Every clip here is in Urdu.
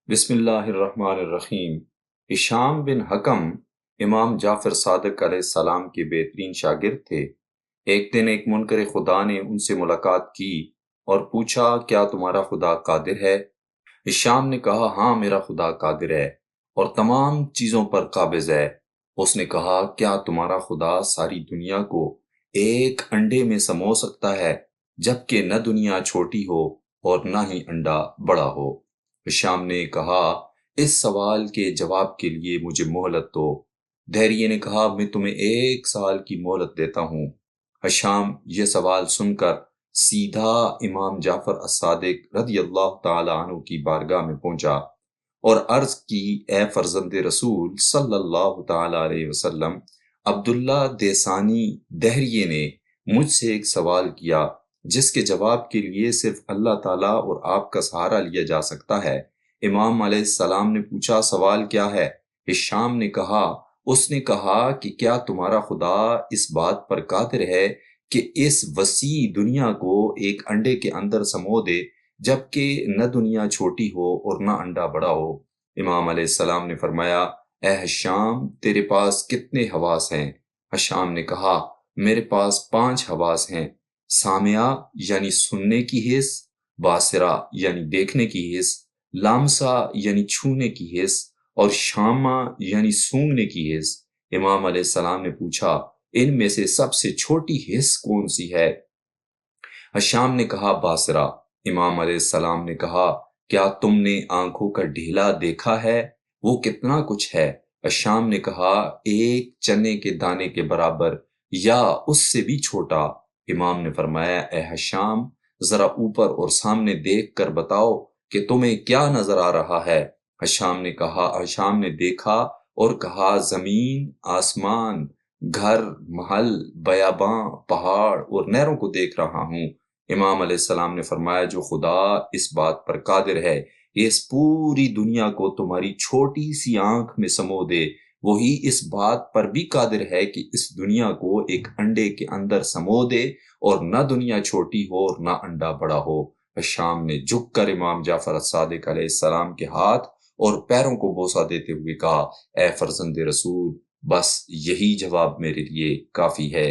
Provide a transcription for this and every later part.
بسم اللہ الرحمن الرحیم۔ ہشام بن حکم امام جعفر صادق علیہ السلام کے بہترین شاگرد تھے۔ ایک دن ایک منکر خدا نے ان سے ملاقات کی اور پوچھا، کیا تمہارا خدا قادر ہے؟ ہشام نے کہا، ہاں میرا خدا قادر ہے اور تمام چیزوں پر قابض ہے۔ اس نے کہا، کیا تمہارا خدا ساری دنیا کو ایک انڈے میں سمو سکتا ہے، جبکہ نہ دنیا چھوٹی ہو اور نہ ہی انڈا بڑا ہو؟ ہشام نے کہا، اس سوال کے جواب کے لیے مجھے مہلت دو۔ دہریے نے کہا، میں تمہیں 1 سال کی مہلت دیتا ہوں۔ ہشام یہ سوال سن کر سیدھا امام جعفر الصادق رضی اللہ تعالی عنہ کی بارگاہ میں پہنچا اور عرض کی، اے فرزند رسول صلی اللہ تعالی علیہ وسلم، عبداللہ دیسانی دہریے نے مجھ سے ایک سوال کیا جس کے جواب کے لیے صرف اللہ تعالیٰ اور آپ کا سہارا لیا جا سکتا ہے۔ امام علیہ السلام نے پوچھا، سوال کیا ہے؟ ہشام نے کہا، اس نے کہا کہ کیا تمہارا خدا اس بات پر قادر ہے کہ اس وسیع دنیا کو ایک انڈے کے اندر سمو دے، جبکہ نہ دنیا چھوٹی ہو اور نہ انڈا بڑا ہو؟ امام علیہ السلام نے فرمایا، اے ہشام، تیرے پاس کتنے حواس ہیں؟ ہشام نے کہا، میرے پاس 5 حواس ہیں، سامعہ یعنی سننے کی حس، باصرہ یعنی دیکھنے کی حس، لامسہ یعنی چھونے کی حس، اور شامہ یعنی سونگھنے کی حس۔ امام علیہ السلام نے پوچھا، ان میں سے سب سے چھوٹی حس کون سی ہے؟ ہشام نے کہا، باصرہ۔ امام علیہ السلام نے کہا، کیا تم نے آنکھوں کا ڈھیلا دیکھا ہے؟ وہ کتنا کچھ ہے؟ ہشام نے کہا، ایک چنے کے دانے کے برابر یا اس سے بھی چھوٹا۔ امام نے فرمایا، اے ہشام، ذرا اوپر اور سامنے دیکھ کر بتاؤ کہ تمہیں کیا نظر آ رہا ہے؟ ہشام نے دیکھا اور کہا، زمین، آسمان، گھر، محل، بیاباں، پہاڑ اور نہروں کو دیکھ رہا ہوں۔ امام علیہ السلام نے فرمایا، جو خدا اس بات پر قادر ہے یہ اس پوری دنیا کو تمہاری چھوٹی سی آنکھ میں سمو دے، وہی اس بات پر بھی قادر ہے کہ اس دنیا کو ایک انڈے کے اندر سمو دے اور نہ دنیا چھوٹی ہو اور نہ انڈا بڑا ہو۔ ہشام نے جھک کر امام جعفر الصادق علیہ السلام کے ہاتھ اور پیروں کو بوسہ دیتے ہوئے کہا، اے فرزند رسول، بس یہی جواب میرے لیے کافی ہے۔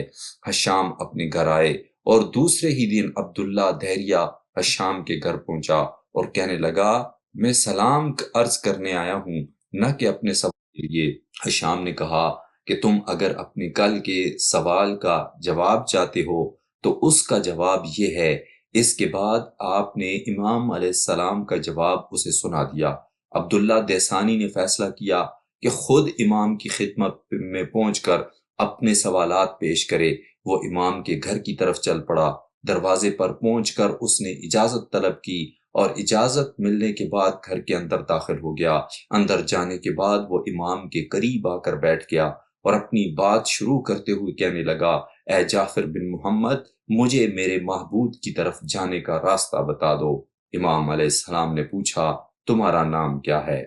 ہشام اپنے گھر آئے اور دوسرے ہی دن عبداللہ دہریہ ہشام کے گھر پہنچا اور کہنے لگا، میں سلام عرض کرنے آیا ہوں، نہ کہ اپنے سوال کے لیے۔ ہشام نے کہا کہ تم اگر اپنے کل کے سوال کا جواب چاہتے ہو تو اس کا جواب یہ ہے۔ اس کے بعد آپ نے امام علیہ السلام کا جواب اسے سنا دیا۔ عبداللہ دیسانی نے فیصلہ کیا کہ خود امام کی خدمت میں پہنچ کر اپنے سوالات پیش کرے۔ وہ امام کے گھر کی طرف چل پڑا۔ دروازے پر پہنچ کر اس نے اجازت طلب کی اور اجازت ملنے کے بعد گھر کے اندر داخل ہو گیا۔ اندر جانے کے بعد وہ امام کے قریب آ کر بیٹھ گیا اور اپنی بات شروع کرتے ہوئے کہنے لگا، اے جعفر بن محمد، مجھے میرے معبود کی طرف جانے کا راستہ بتا دو۔ امام علیہ السلام نے پوچھا، تمہارا نام کیا ہے؟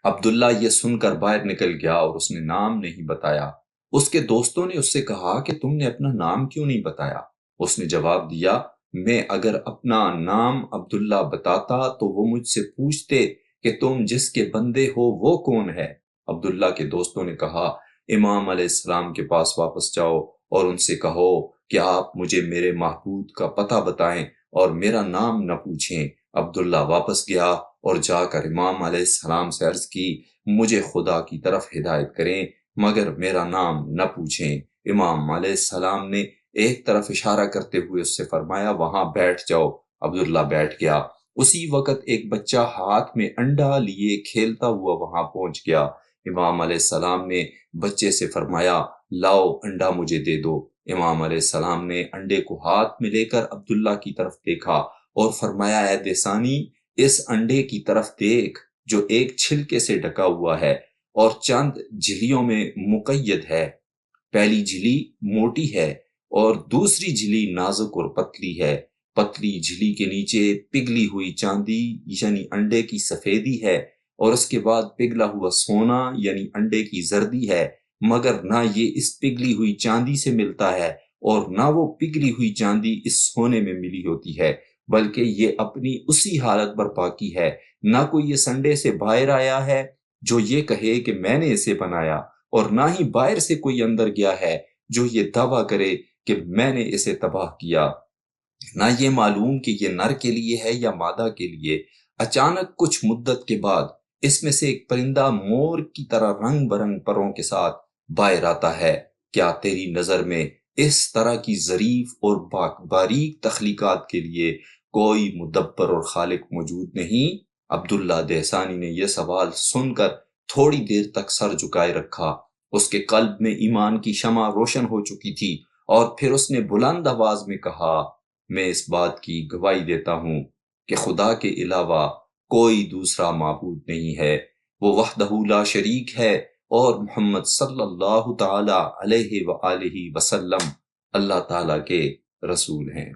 عبداللہ یہ سن کر باہر نکل گیا اور اس نے نام نہیں بتایا۔ اس کے دوستوں نے اس سے کہا کہ تم نے اپنا نام کیوں نہیں بتایا؟ اس نے جواب دیا، میں اگر اپنا نام عبداللہ بتاتا تو وہ مجھ سے پوچھتے کہ تم جس کے بندے ہو وہ کون ہے؟ عبداللہ کے دوستوں نے کہا، امام علیہ السلام کے پاس واپس جاؤ اور ان سے کہو کہ آپ مجھے میرے معبود کا پتہ بتائیں اور میرا نام نہ پوچھیں۔ عبداللہ واپس گیا اور جا کر امام علیہ السلام سے عرض کی، مجھے خدا کی طرف ہدایت کریں مگر میرا نام نہ پوچھیں۔ امام علیہ السلام نے ایک طرف اشارہ کرتے ہوئے اس سے فرمایا، وہاں بیٹھ جاؤ۔ عبداللہ بیٹھ گیا۔ اسی وقت ایک بچہ ہاتھ میں انڈا لیے کھیلتا ہوا وہاں پہنچ گیا۔ امام علیہ السلام نے بچے سے فرمایا، لاؤ انڈا مجھے دے دو۔ امام علیہ السلام نے انڈے کو ہاتھ میں لے کر عبداللہ کی طرف دیکھا اور فرمایا، اے دیسانی، اس انڈے کی طرف دیکھ جو ایک چھلکے سے ڈھکا ہوا ہے اور چند جھلیوں میں مقید ہے۔ پہلی جھلی موٹی ہے اور دوسری جھلی نازک اور پتلی ہے۔ پتلی جھلی کے نیچے پگھلی ہوئی چاندی یعنی انڈے کی سفیدی ہے اور اس کے بعد پگھلا ہوا سونا یعنی انڈے کی زردی ہے، مگر نہ یہ اس پگھلی ہوئی چاندی سے ملتا ہے اور نہ وہ پگھلی ہوئی چاندی اس سونے میں ملی ہوتی ہے، بلکہ یہ اپنی اسی حالت پر باقی ہے نہ کوئی یہ سنڈے سے باہر آیا ہے جو یہ کہے کہ میں نے اسے بنایا، اور نہ ہی باہر سے کوئی اندر گیا ہے جو یہ دعویٰ کرے کہ میں نے اسے تباہ کیا۔ نہ یہ معلوم کہ یہ نر کے لیے ہے یا مادہ کے لیے۔ اچانک کچھ مدت کے بعد اس میں سے ایک پرندہ مور کی طرح رنگ برنگ پروں کے ساتھ باہر آتا ہے۔ کیا تیری نظر میں اس طرح کی ظریف اور باریک تخلیقات کے لیے کوئی مدبر اور خالق موجود نہیں؟ عبداللہ دہسانی نے یہ سوال سن کر تھوڑی دیر تک سر جھکائے رکھا۔ اس کے قلب میں ایمان کی شمع روشن ہو چکی تھی، اور پھر اس نے بلند آواز میں کہا، میں اس بات کی گواہی دیتا ہوں کہ خدا کے علاوہ کوئی دوسرا معبود نہیں ہے، وہ وحدہ لا شریک ہے، اور محمد صلی اللہ تعالی علیہ وآلہ وسلم اللہ تعالیٰ کے رسول ہیں۔